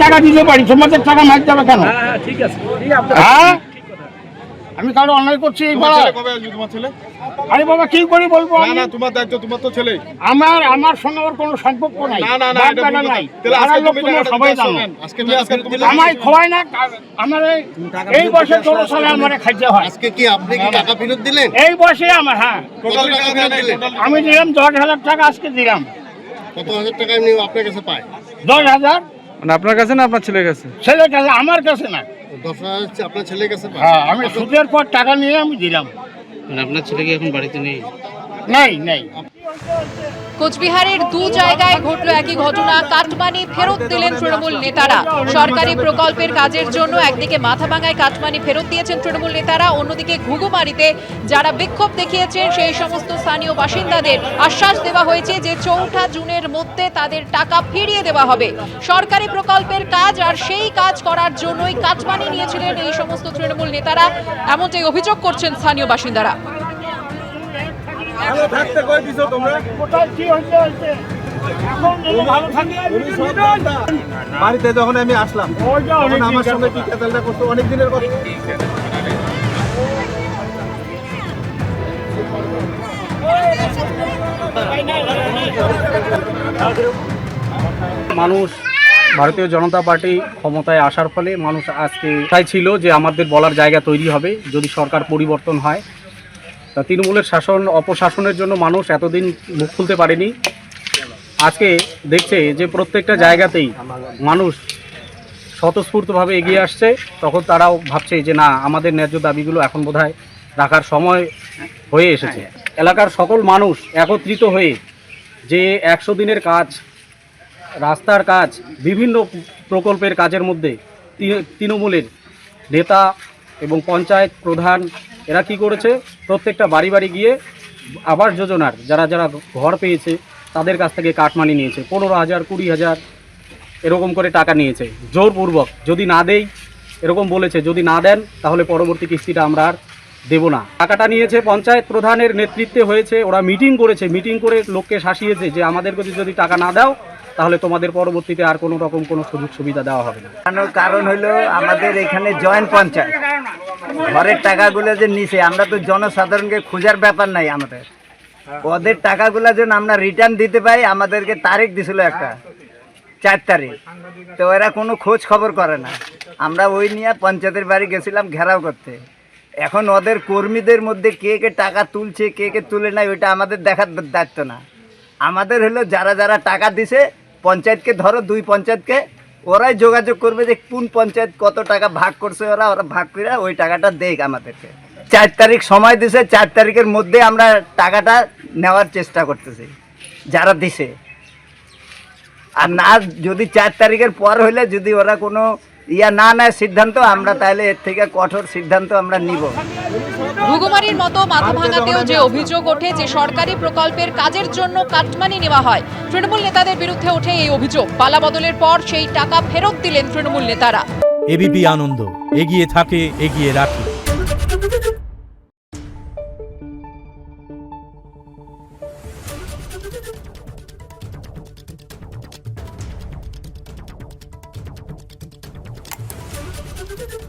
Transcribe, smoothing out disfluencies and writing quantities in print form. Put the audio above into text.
টাকা দিতে পারি, তোমাদের টাকা মারতে হবে কেন? ঠিক আছে। হ্যাঁ, আমি কারো অন্যায় করছি এই পাড়ায়? তোমার ছেলে? আরে বাবা কি করি বলবো না আমি? না, তোমার দায়িত্ব, তোমার তো ছেলে। আমার সঙ্গে ওর কোনো সম্পর্ক নাই, না না না, বাপ এটা দাদা ভুল নাই। কথা। তাহলে পাড়ার আজকে লোক তুমি তোমরা টাকাটা সবাই দিতে জানো। আসছো। আজকে তুমি আমায় খোয়ায় না, আমার এই বয়সে 16 সালে আমার খাইতে হয়। আজকে কি আপনি কি টাকা ফেরত দিলেন? এই বয়সে আমার, হ্যাঁ টোটাল টাকা ফেরত দিলেন? আমি দিলাম 10,000 টাকা, আজকে দিলাম কত হাজার টাকা এমনি আপনার কাছে পায়? 10,000। মানে আপনার কাছে না আপনার ছেলের কাছে? ছেলের কাছে, আমার কাছে না। 10,000 হচ্ছে আপনার ছেলের কাছে পায়? হ্যাঁ, আমি সুদের পর টাকা নিয়ে আমি দিলাম। মানে আপনার ছেলে কি এখন বাড়িতে নেই? নেই। কোচবিহারের দু জায়গায় ঘটল একই ঘটনা। কাটমানি ফেরত দিলেন তৃণমূল নেতারা। সরকারি প্রকল্পের কাজের জন্য একদিকে মাথাভাঙায় কাটমানি ফেরত দিয়েছেন তৃণমূল নেতারা, অন্যদিকে ঘুঘুমারিতে যারা বিক্ষোভ দেখিয়েছেন সেই সমস্ত স্থানীয় বাসিন্দাদের আশ্বাস দেওয়া হয়েছে যে 4 জুনের মধ্যে তাদের টাকা ফিরিয়ে দেওয়া হবে। সরকারি প্রকল্পের কাজ আর সেই কাজ করার জন্যই কাটমানি নিয়েছিলেন এই সমস্ত তৃণমূল নেতারা, এমনটাই অভিযোগ করছেন স্থানীয় বাসিন্দারা। ভালো থাকতে কই দিছো তোমরা? কোথায় কি হচ্ছে? এখন যদি ভালো থাকি বাড়িতে যখন আমি আসলাম ওইটা অনেক তখন আমার দিন সঙ্গে কি কেতালটা করতো, অনেক দিনের কথা। মানুষ ভারতীয় জনতা পার্টি ক্ষমতায় আসার ফলে মানুষ আজকে চাইছিল যে আমাদের বলার জায়গা তৈরি হবে যদি সরকার পরিবর্তন হয়। তা তৃণমূলের শাসন অপশাসনের জন্য মানুষ এতদিন মুখ খুলতে পারেনি। আজকে দেখছে যে প্রত্যেকটা জায়গাতেই মানুষ স্বতঃস্ফূর্তভাবে এগিয়ে আসছে, তখন তারাও ভাবছে যে না, আমাদের ন্যায্য দাবিগুলো এখন বোধহয় রাখার সময় হয়ে এসেছে। এলাকার সকল মানুষ একত্রিত হয়ে যে 100 দিনের কাজ, রাস্তার কাজ, বিভিন্ন প্রকল্পের কাজের মধ্যে তৃণমূলের নেতা এবং পঞ্চায়েত প্রধান এরা কি করেছে, প্রত্যেকটা বাড়ি বাড়ি গিয়ে আবাস যোজনার যারা যারা ঘর পেয়েছে তাদের কাছ থেকে কাটমানি নিয়েছে। 15,000, 20,000 এরকম করে টাকা নিয়েছে জোরপূর্বক। যদি না দেই, এরকম বলেছে, যদি না দেন তাহলে পরবর্তী কিস্তিটা আমরা আর দেবো না। টাকাটা নিয়েছে পঞ্চায়েত প্রধানের নেতৃত্বে হয়েছে, ওরা মিটিং করেছে, মিটিং করে লোককে শাসিয়েছে যে আমাদেরকে যদি টাকা না দাও তাহলে তোমাদের পরবর্তীতে আর কোনো রকম কোনো সুযোগ সুবিধা দেওয়া হবে না। কারণ হলো আমাদের এখানে জয়েন্ট পঞ্চায়েত ঘরের টাকাগুলো যে নিছে, আমরা তো জনসাধারণকে খোঁজার ব্যাপার নাই আমাদের। ওদের টাকাগুলো যেন আমরা রিটার্ন দিতে পাই, আমাদেরকে তারিখ দিছিল একটা 4 তারিখ, তো এরা কোনো খোঁজ খবর করে না। আমরা ওই নিয়ে পঞ্চায়েতের বাড়ি গেছিলাম ঘেরাও করতে। এখন ওদের কর্মীদের মধ্যে কে কে টাকা তুলছে কে কে তুলে নাই ওইটা আমাদের দেখার দায়িত্ব না। আমাদের হলো যারা যারা টাকা দিছে পঞ্চায়েতকে ধরো, 2 পঞ্চায়েতকে, ওরাই যোগাযোগ করবে যে কোন পঞ্চায়েত কত টাকা ভাগ করছে, ওরা ভাগ করে ওই টাকাটা দেখ আমাদেরকে। 4 তারিখ সময় দিছে, 4 তারিখের মধ্যে আমরা টাকাটা নেওয়ার চেষ্টা করতেছি যারা দিছে। আর না, যদি 4 তারিখের পর হইলে যদি ওরা কোনো না নেয় সিদ্ধান্ত, আমরা তাহলে এর থেকে কঠোর সিদ্ধান্ত আমরা নিব। ঘুঘুমারির মতো মাথাভাঙাতেও যে অভিযোগ ওঠে যে সরকারি প্রকল্পের কাজের জন্য কাটমানি নেওয়া হয়, তৃণমূল নেতাদের বিরুদ্ধে ওঠে এই অভিযোগ। পালা বদলের পর সেই টাকা ফেরত দিলেন তৃণমূল নেতারা। এবিপি আনন্দ, এগিয়ে থাকে, এগিয়ে রাখে। Thank you.